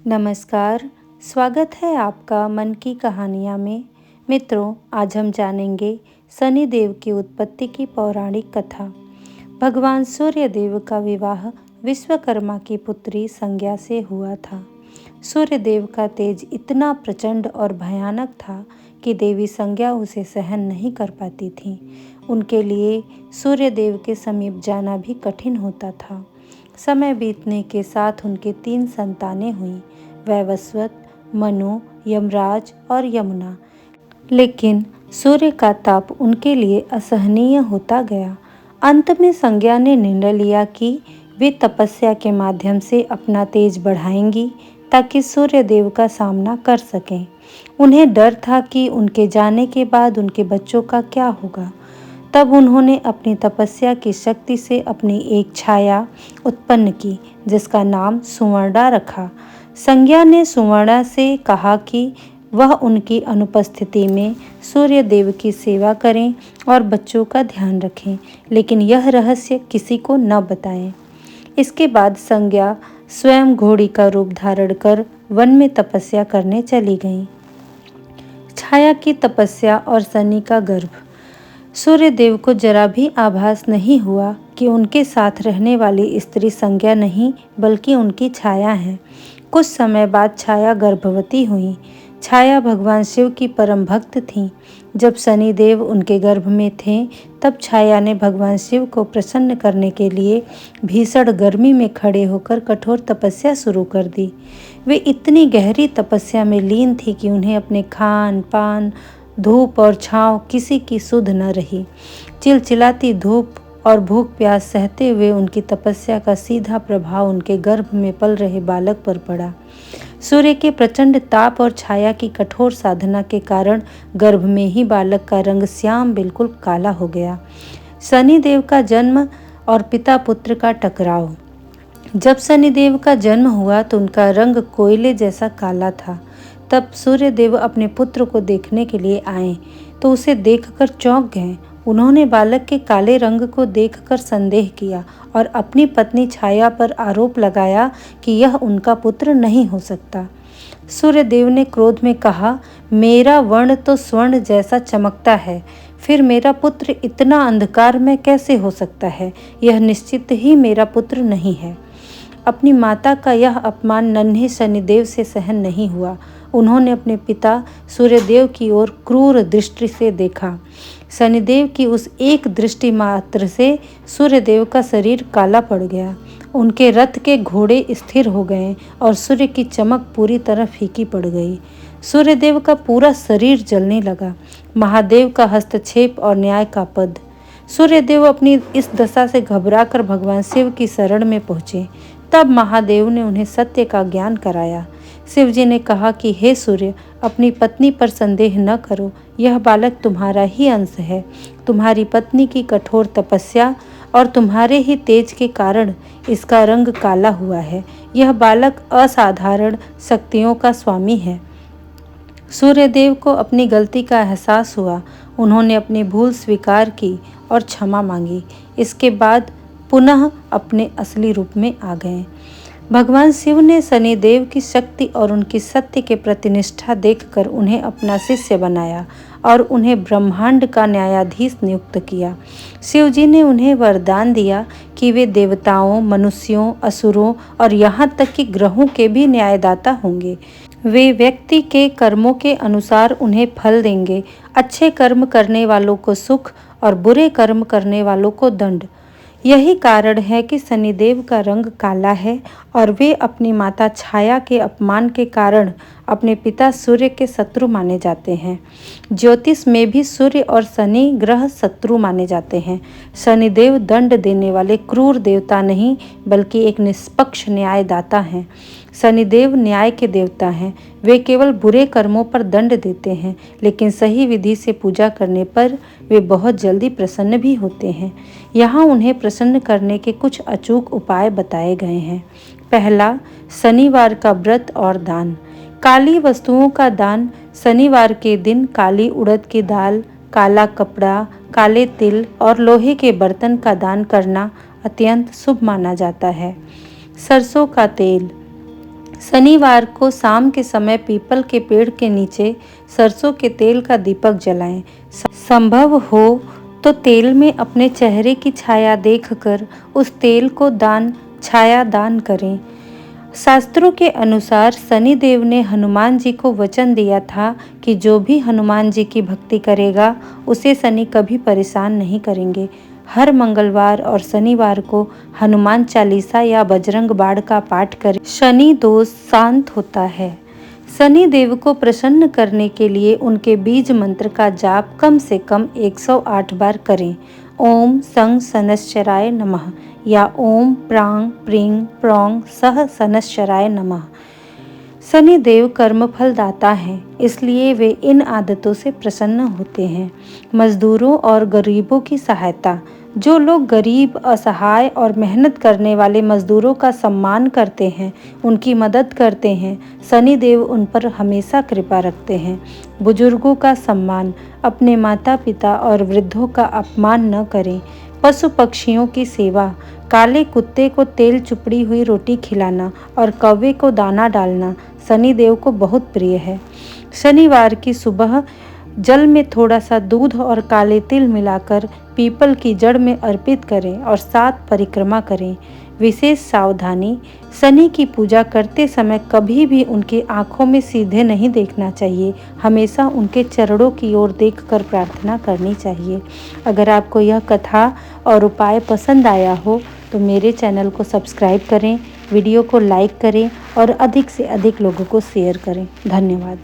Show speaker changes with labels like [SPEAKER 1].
[SPEAKER 1] नमस्कार, स्वागत है आपका मन की कहानियाँ में। मित्रों, आज हम जानेंगे शनिदेव की उत्पत्ति की पौराणिक कथा। भगवान सूर्य देव का विवाह विश्वकर्मा की पुत्री संज्ञा से हुआ था। सूर्य देव का तेज इतना प्रचंड और भयानक था कि देवी संज्ञा उसे सहन नहीं कर पाती थी। उनके लिए सूर्य देव के समीप जाना भी कठिन होता था। समय बीतने के साथ उनके 3 संतानें हुईं, वैवस्वत, मनु, यमराज और यमुना। लेकिन सूर्य का ताप उनके लिए असहनीय होता गया। अंत में संज्ञा ने निर्णय लिया कि वे तपस्या के माध्यम से अपना तेज बढ़ाएंगी ताकि सूर्य देव का सामना कर सकें। उन्हें डर था कि उनके जाने के बाद उनके बच्चों का क्या होगा। तब उन्होंने अपनी तपस्या की शक्ति से अपनी एक छाया उत्पन्न की, जिसका नाम सुवर्णा रखा। संज्ञा ने सुवर्णा से कहा कि वह उनकी अनुपस्थिति में सूर्य देव की सेवा करें और बच्चों का ध्यान रखें, लेकिन यह रहस्य किसी को न बताएं। इसके बाद संज्ञा स्वयं घोड़ी का रूप धारण कर वन में तपस्या करने चली गईं। छाया की तपस्या और शनि का गर्भ। सूर्य देव को जरा भी आभास नहीं हुआ कि उनके साथ रहने वाली स्त्री संज्ञा नहीं बल्कि उनकी छाया है। कुछ समय बाद छाया गर्भवती हुई। छाया भगवान शिव की परम भक्त थीं। जब शनि देव उनके गर्भ में थे, तब छाया ने भगवान शिव को प्रसन्न करने के लिए भीषण गर्मी में खड़े होकर कठोर तपस्या शुरू कर दी। वे इतनी गहरी तपस्या में लीन थी कि उन्हें अपने खान पान, धूप और छांव किसी की सुध न रही। चिलचिलाती धूप और भूख प्यास सहते हुए उनकी तपस्या का सीधा प्रभाव उनके गर्भ में पल रहे बालक पर पड़ा। सूर्य के प्रचंड ताप और छाया की कठोर साधना के कारण गर्भ में ही बालक का रंग श्याम बिल्कुल काला हो गया। शनिदेव का जन्म और पिता पुत्र का टकराव। जब शनिदेव का जन्म हुआ तो उनका रंग कोयले जैसा काला था। तब सूर्य देव अपने पुत्र को देखने के लिए आए तो उसे देखकर चौंक गए। उन्होंने बालक के काले रंग को देखकर संदेह किया और अपनी पत्नी छाया पर आरोप लगाया कि यह उनका पुत्र नहीं हो सकता। सूर्य देव ने क्रोध में कहा, मेरा वर्ण तो स्वर्ण जैसा चमकता है, फिर मेरा पुत्र इतना अंधकार में कैसे हो सकता है? यह निश्चित ही मेरा पुत्र नहीं है। अपनी माता का यह अपमान नन्हे शनिदेव से सहन नहीं हुआ। उन्होंने अपने पिता सूर्यदेव की ओर क्रूर दृष्टि से देखा। शनिदेव की उस एक दृष्टि मात्र से सूर्यदेव का शरीर काला पड़ गया। उनके रथ के घोड़े स्थिर हो गए और सूर्य की चमक पूरी तरह फीकी पड़ गई। सूर्यदेव का पूरा शरीर जलने लगा। महादेव का हस्तक्षेप और न्याय का पद। सूर्यदेव अपनी इस दशा से घबराकर भगवान शिव की शरण में पहुँचे। तब महादेव ने उन्हें सत्य का ज्ञान कराया। शिव जी ने कहा कि हे सूर्य, अपनी पत्नी पर संदेह न करो, यह बालक तुम्हारा ही अंश है। तुम्हारी पत्नी की कठोर तपस्या और तुम्हारे ही तेज के कारण इसका रंग काला हुआ है। यह बालक असाधारण शक्तियों का स्वामी है। सूर्यदेव को अपनी गलती का एहसास हुआ। उन्होंने अपनी भूल स्वीकार की और क्षमा मांगी। इसके बाद पुनः अपने असली रूप में आ गए। भगवान शिव ने शनिदेव की शक्ति और उनकी सत्य के प्रति निष्ठा देखकर उन्हें अपना शिष्य बनाया और उन्हें ब्रह्मांड का न्यायाधीश नियुक्त किया। शिव जी ने उन्हें वरदान दिया कि वे देवताओं, मनुष्यों, असुरों और यहाँ तक कि ग्रहों के भी न्यायदाता होंगे। वे व्यक्ति के कर्मों के अनुसार उन्हें फल देंगे। अच्छे कर्म करने वालों को सुख और बुरे कर्म करने वालों को दंड। यही कारण है कि शनिदेव का रंग काला है और वे अपनी माता छाया के अपमान के कारण अपने पिता सूर्य के शत्रु माने जाते हैं। ज्योतिष में भी सूर्य और शनि ग्रह शत्रु माने जाते हैं। शनिदेव दंड देने वाले क्रूर देवता नहीं बल्कि एक निष्पक्ष न्यायदाता हैं। शनिदेव न्याय के देवता हैं। वे केवल बुरे कर्मों पर दंड देते हैं, लेकिन सही विधि से पूजा करने पर वे बहुत जल्दी प्रसन्न भी होते हैं। यहाँ उन्हें प्रसन्न करने के कुछ अचूक उपाय बताए गए हैं। पहला, शनिवार का व्रत और दान। काली वस्तुओं का दान। शनिवार के दिन काली उड़द की दाल, काला कपड़ा, काले तिल और लोहे के बर्तन का दान करना अत्यंत शुभ माना जाता है। सरसों का तेल। शनिवार को शाम के समय पीपल के पेड़ के नीचे सरसों के तेल का दीपक जलाएं। संभव हो तो तेल में अपने चेहरे की छाया देखकर उस तेल को छाया दान करें। शास्त्रों के अनुसार शनि देव ने हनुमान जी को वचन दिया था कि जो भी हनुमान जी की भक्ति करेगा उसे शनि कभी परेशान नहीं करेंगे। हर मंगलवार और शनिवार को हनुमान चालीसा या बजरंग बाण का पाठ करें। शनि दोष शांत होता है। शनि देव को प्रसन्न करने के लिए उनके बीज मंत्र का जाप कम से कम 108 बार करें। ओम सं शनश्चराय नमः या ओम प्रांग प्रीं प्रौंग सह शनश्चराय नमः। शनि देव कर्मफल दाता हैं, इसलिए वे इन आदतों से प्रसन्न होते हैं। मजदूरों और गरीबों की सहायता। जो लोग गरीब, असहाय और मेहनत करने वाले मजदूरों का सम्मान करते हैं, उनकी मदद करते हैं, शनि देव उन पर हमेशा कृपा रखते हैं। बुजुर्गों का सम्मान। अपने माता पिता और वृद्धों का अपमान न करें। पशु पक्षियों की सेवा। काले कुत्ते को तेल चुपड़ी हुई रोटी खिलाना और कौवे को दाना डालना शनि देव को बहुत प्रिय है। शनिवार की सुबह जल में थोड़ा सा दूध और काले तिल मिलाकर पीपल की जड़ में अर्पित करें और 7 परिक्रमा करें। विशेष सावधानी। शनि की पूजा करते समय कभी भी उनकी आंखों में सीधे नहीं देखना चाहिए। हमेशा उनके चरणों की ओर देखकर प्रार्थना करनी चाहिए। अगर आपको यह कथा और उपाय पसंद आया हो तो मेरे चैनल को सब्सक्राइब करें, वीडियो को लाइक करें और अधिक से अधिक लोगों को शेयर करें। धन्यवाद।